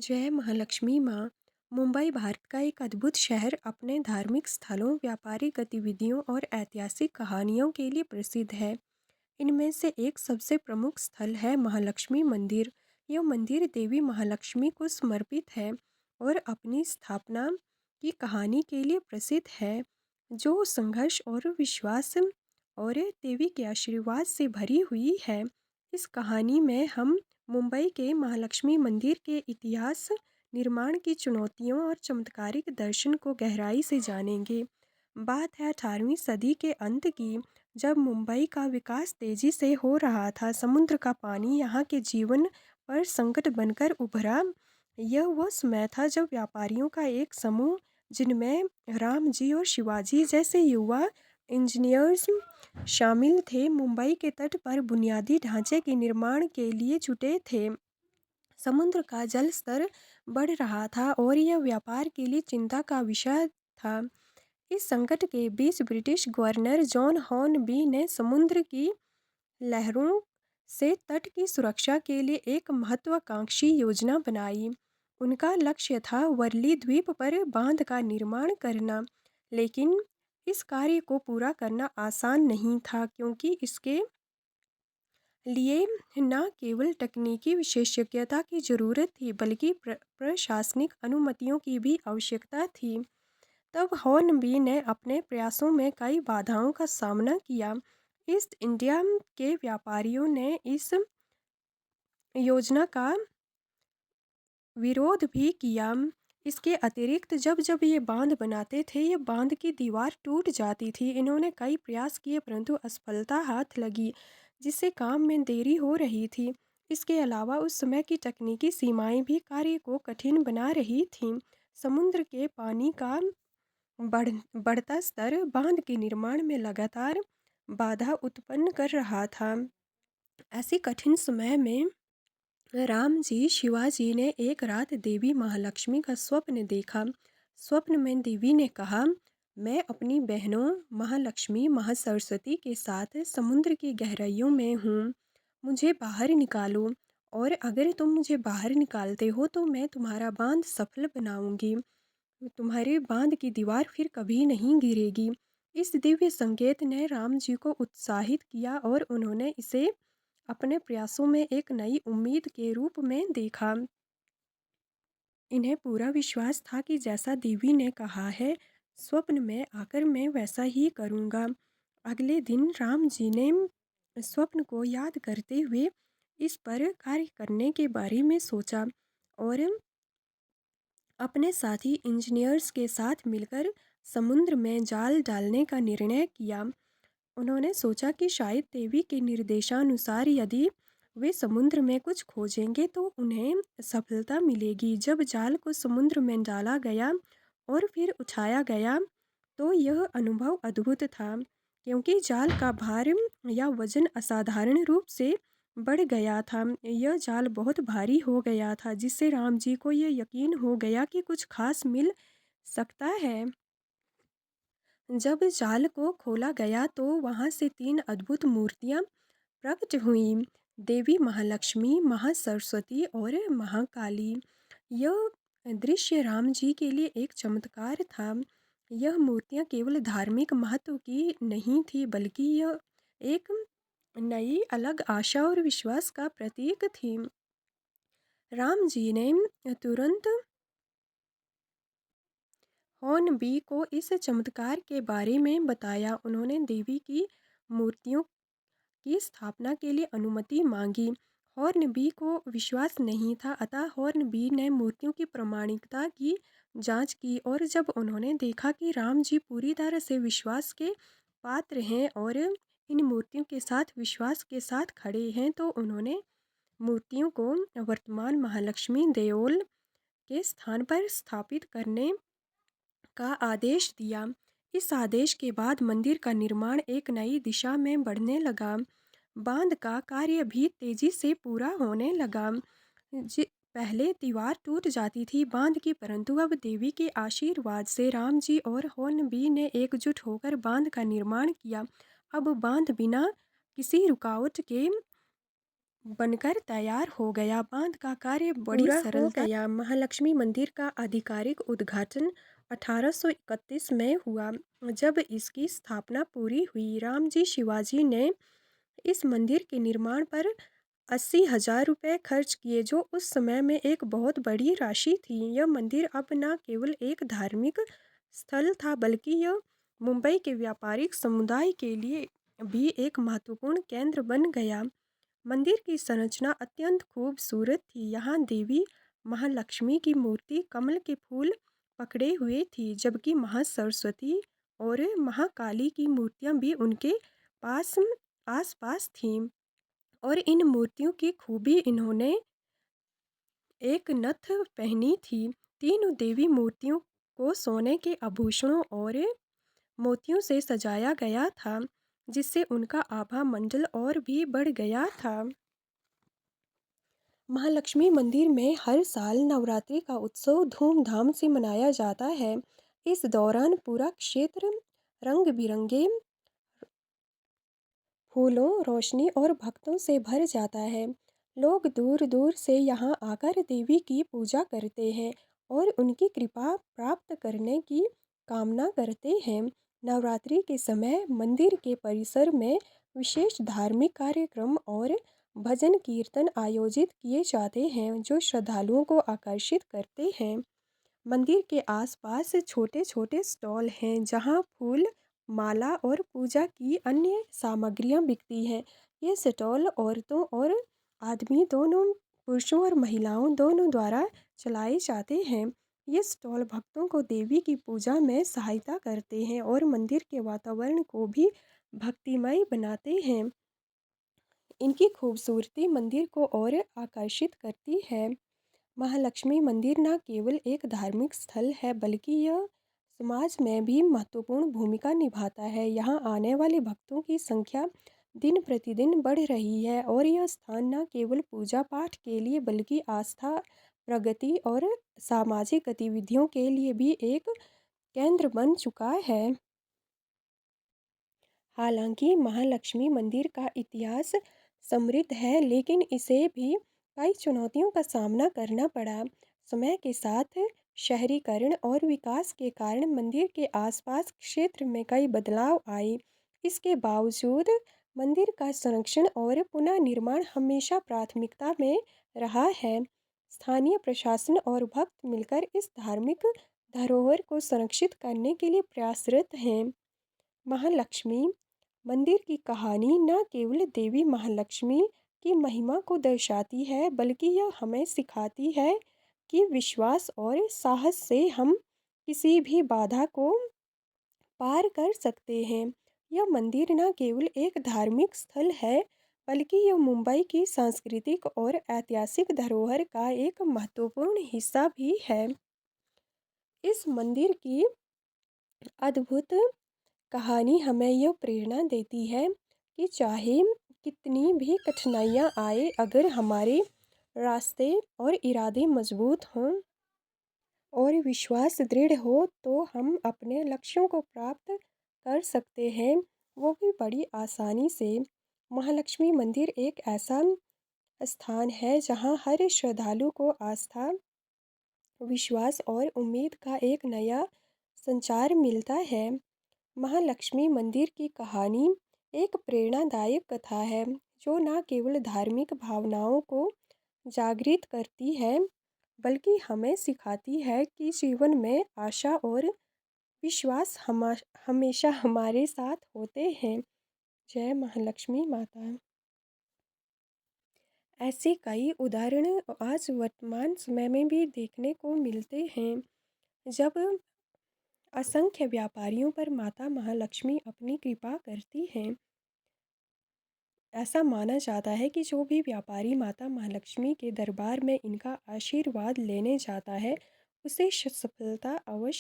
जय महालक्ष्मी माँ। मुंबई भारत का एक अद्भुत शहर अपने धार्मिक स्थलों, व्यापारिक गतिविधियों और ऐतिहासिक कहानियों के लिए प्रसिद्ध है। इनमें से एक सबसे प्रमुख स्थल है महालक्ष्मी मंदिर। यह मंदिर देवी महालक्ष्मी को समर्पित है और अपनी स्थापना की कहानी के लिए प्रसिद्ध है, जो संघर्ष और विश्वास और देवी के आशीर्वाद से भरी हुई है। इस कहानी में हम मुंबई के महालक्ष्मी मंदिर के इतिहास, निर्माण की चुनौतियों और चमत्कारिक दर्शन को गहराई से जानेंगे। बात है 18वीं सदी के अंत की, जब मुंबई का विकास तेजी से हो रहा था। समुद्र का पानी यहाँ के जीवन पर संकट बनकर उभरा। यह वो समय था जब व्यापारियों का एक समूह, जिनमें राम जी और शिवाजी जैसे युवा इंजीनियर्स शामिल थे, मुंबई के तट पर बुनियादी ढांचे के निर्माण के लिए जुटे थे। समुद्र का जल स्तर बढ़ रहा था और यह व्यापार के लिए चिंता का विषय था। इस संकट के बीच ब्रिटिश गवर्नर जॉन हॉर्नबी ने समुद्र की लहरों से तट की सुरक्षा के लिए एक महत्वाकांक्षी योजना बनाई। उनका लक्ष्य था वर्ली द्वीप पर बांध का निर्माण करना, लेकिन इस कार्य को पूरा करना आसान नहीं था, क्योंकि इसके लिए न केवल तकनीकी विशेषज्ञता की जरूरत थी, बल्कि प्रशासनिक अनुमतियों की भी आवश्यकता थी। तब हॉर्नबी ने अपने प्रयासों में कई बाधाओं का सामना किया। ईस्ट इंडिया के व्यापारियों ने इस योजना का विरोध भी किया। इसके अतिरिक्त जब जब ये बांध बनाते थे, ये बांध की दीवार टूट जाती थी। इन्होंने कई प्रयास किए, परंतु असफलता हाथ लगी, जिससे काम में देरी हो रही थी। इसके अलावा उस समय की तकनीकी सीमाएं भी कार्य को कठिन बना रही थीं। समुद्र के पानी का बढ़ बढ़ता स्तर बांध के निर्माण में लगातार बाधा उत्पन्न कर रहा था। ऐसी कठिन समय में राम जी, शिवाजी ने एक रात देवी महालक्ष्मी का स्वप्न देखा। स्वप्न में देवी ने कहा, मैं अपनी बहनों महालक्ष्मी, महासरस्वती के साथ समुद्र की गहराइयों में हूँ। मुझे बाहर निकालो, और अगर तुम मुझे बाहर निकालते हो तो मैं तुम्हारा बांध सफल बनाऊंगी। तुम्हारे बांध की दीवार फिर कभी नहीं गिरेगी। इस दिव्य संकेत ने राम जी को उत्साहित किया और उन्होंने इसे अपने प्रयासों में एक नई उम्मीद के रूप में देखा। इन्हें पूरा विश्वास था कि जैसा देवी ने कहा है, स्वप्न में आकर मैं वैसा ही करूँगा। अगले दिन राम जी ने स्वप्न को याद करते हुए इस पर कार्य करने के बारे में सोचा और अपने साथी इंजीनियर्स के साथ मिलकर समुद्र में जाल डालने का निर्णय किया। उन्होंने सोचा कि शायद देवी के निर्देशानुसार यदि वे समुद्र में कुछ खोजेंगे तो उन्हें सफलता मिलेगी। जब जाल को समुद्र में डाला गया और फिर उठाया गया, तो यह अनुभव अद्भुत था, क्योंकि जाल का भार या वजन असाधारण रूप से बढ़ गया था। यह जाल बहुत भारी हो गया था, जिससे राम जी को यह यकीन हो गया कि कुछ खास मिल सकता है। जब जाल को खोला गया तो वहां से 3 अद्भुत मूर्तियां प्रकट हुईं, देवी महालक्ष्मी, महासरस्वती और महाकाली। यह दृश्य राम जी के लिए एक चमत्कार था। यह मूर्तियां केवल धार्मिक महत्व की नहीं थी, बल्कि यह एक नई अलग आशा और विश्वास का प्रतीक थी। राम जी ने तुरंत हॉर्नबी को इस चमत्कार के बारे में बताया। उन्होंने देवी की मूर्तियों की स्थापना के लिए अनुमति मांगी। हॉर्नबी को विश्वास नहीं था, अतः हॉर्नबी ने मूर्तियों की प्रामाणिकता की जांच की, और जब उन्होंने देखा कि राम जी पूरी तरह से विश्वास के पात्र हैं और इन मूर्तियों के साथ विश्वास के साथ खड़े हैं, तो उन्होंने मूर्तियों को वर्तमान महालक्ष्मी देओल के स्थान पर स्थापित करने का आदेश दिया। इस आदेश के बाद मंदिर का निर्माण एक नई दिशा में बढ़ने लगा। बांध का कार्य भी तेजी से पूरा होने लगा। पहले दीवार टूट जाती थी बांध की, परंतु अब देवी के आशीर्वाद से राम जी और हॉर्नबी ने एकजुट होकर बांध का निर्माण किया। अब बांध बिना किसी रुकावट के बनकर तैयार हो गया। बांध का कार्य बड़ी पूरा हो सरलता गया। महालक्ष्मी मंदिर का आधिकारिक उद्घाटन 1831 में हुआ। जब इसकी स्थापना पूरी हुई, रामजी शिवाजी ने इस मंदिर के निर्माण पर 80,000 रुपये खर्च किए, जो उस समय में एक बहुत बड़ी राशि थी। यह मंदिर अब न केवल एक धार्मिक स्थल था, बल्कि यह मुंबई के व्यापारिक समुदाय के लिए भी एक महत्वपूर्ण केंद्र बन गया। मंदिर की संरचना अत्यंत खूबसूरत थी। यहाँ देवी महालक्ष्मी की मूर्ति कमल के फूल पकड़े हुए थी, जबकि महासरस्वती और महाकाली की मूर्तियाँ भी उनके पास आसपास थीं। और इन मूर्तियों की खूबी, इन्होंने एक नथ पहनी थी। तीनों देवी मूर्तियों को सोने के आभूषणों और मोतियों से सजाया गया था, जिससे उनका आभा मंडल और भी बढ़ गया था। महालक्ष्मी मंदिर में हर साल नवरात्रि का उत्सव धूमधाम से मनाया जाता है। इस दौरान पूरा क्षेत्र रंग बिरंगे फूलों, रोशनी और भक्तों से भर जाता है। लोग दूर दूर से यहाँ आकर देवी की पूजा करते हैं और उनकी कृपा प्राप्त करने की कामना करते हैं। नवरात्रि के समय मंदिर के परिसर में विशेष धार्मिक कार्यक्रम और भजन कीर्तन आयोजित किए जाते हैं, जो श्रद्धालुओं को आकर्षित करते हैं। मंदिर के आसपास छोटे छोटे स्टॉल हैं, जहां फूल, माला और पूजा की अन्य सामग्रियां बिकती हैं। ये स्टॉल औरतों और आदमी दोनों, पुरुषों और महिलाओं दोनों द्वारा चलाए जाते हैं। ये स्टॉल भक्तों को देवी की पूजा में सहायता करते हैं और मंदिर के वातावरण को भी भक्तिमय बनाते हैं। इनकी खूबसूरती मंदिर को और आकर्षित करती है। महालक्ष्मी मंदिर न केवल एक धार्मिक स्थल है, बल्कि यह समाज में भी महत्वपूर्ण भूमिका निभाता है। यहाँ आने वाले भक्तों की संख्या दिन प्रतिदिन बढ़ रही है और यह स्थान न केवल पूजा पाठ के लिए, बल्कि आस्था, प्रगति और सामाजिक गतिविधियों के लिए भी एक केंद्र बन चुका है। हालांकि महालक्ष्मी मंदिर का इतिहास समृद्ध है, लेकिन इसे भी कई चुनौतियों का सामना करना पड़ा। समय के साथ शहरीकरण और विकास के कारण मंदिर के आसपास क्षेत्र में कई बदलाव आए। इसके बावजूद मंदिर का संरक्षण और पुनः निर्माण हमेशा प्राथमिकता में रहा है। स्थानीय प्रशासन और भक्त मिलकर इस धार्मिक धरोहर को संरक्षित करने के लिए प्रयासरत हैं। महालक्ष्मी मंदिर की कहानी न केवल देवी महालक्ष्मी की महिमा को दर्शाती है, बल्कि यह हमें सिखाती है कि विश्वास और साहस से हम किसी भी बाधा को पार कर सकते हैं। यह मंदिर न केवल एक धार्मिक स्थल है, बल्कि यह मुंबई की सांस्कृतिक और ऐतिहासिक धरोहर का एक महत्वपूर्ण हिस्सा भी है। इस मंदिर की अद्भुत कहानी हमें यह प्रेरणा देती है कि चाहे कितनी भी कठिनाइयाँ आए, अगर हमारे रास्ते और इरादे मजबूत हों और विश्वास दृढ़ हो, तो हम अपने लक्ष्यों को प्राप्त कर सकते हैं, वो भी बड़ी आसानी से। महालक्ष्मी मंदिर एक ऐसा स्थान है जहाँ हर श्रद्धालु को आस्था, विश्वास और उम्मीद का एक नया संचार मिलता है। महालक्ष्मी मंदिर की कहानी एक प्रेरणादायक कथा है, जो न केवल धार्मिक भावनाओं को जागृत करती है, बल्कि हमें सिखाती है कि जीवन में आशा और विश्वास हमेशा हमारे साथ होते हैं। जय महालक्ष्मी माता। ऐसे कई उदाहरण आज वर्तमान समय में भी देखने को मिलते हैं, जब असंख्य व्यापारियों पर माता महालक्ष्मी अपनी कृपा करती हैं। ऐसा माना जाता है कि जो भी व्यापारी माता महालक्ष्मी के दरबार में इनका आशीर्वाद लेने जाता है, उसे सफलता अवश्य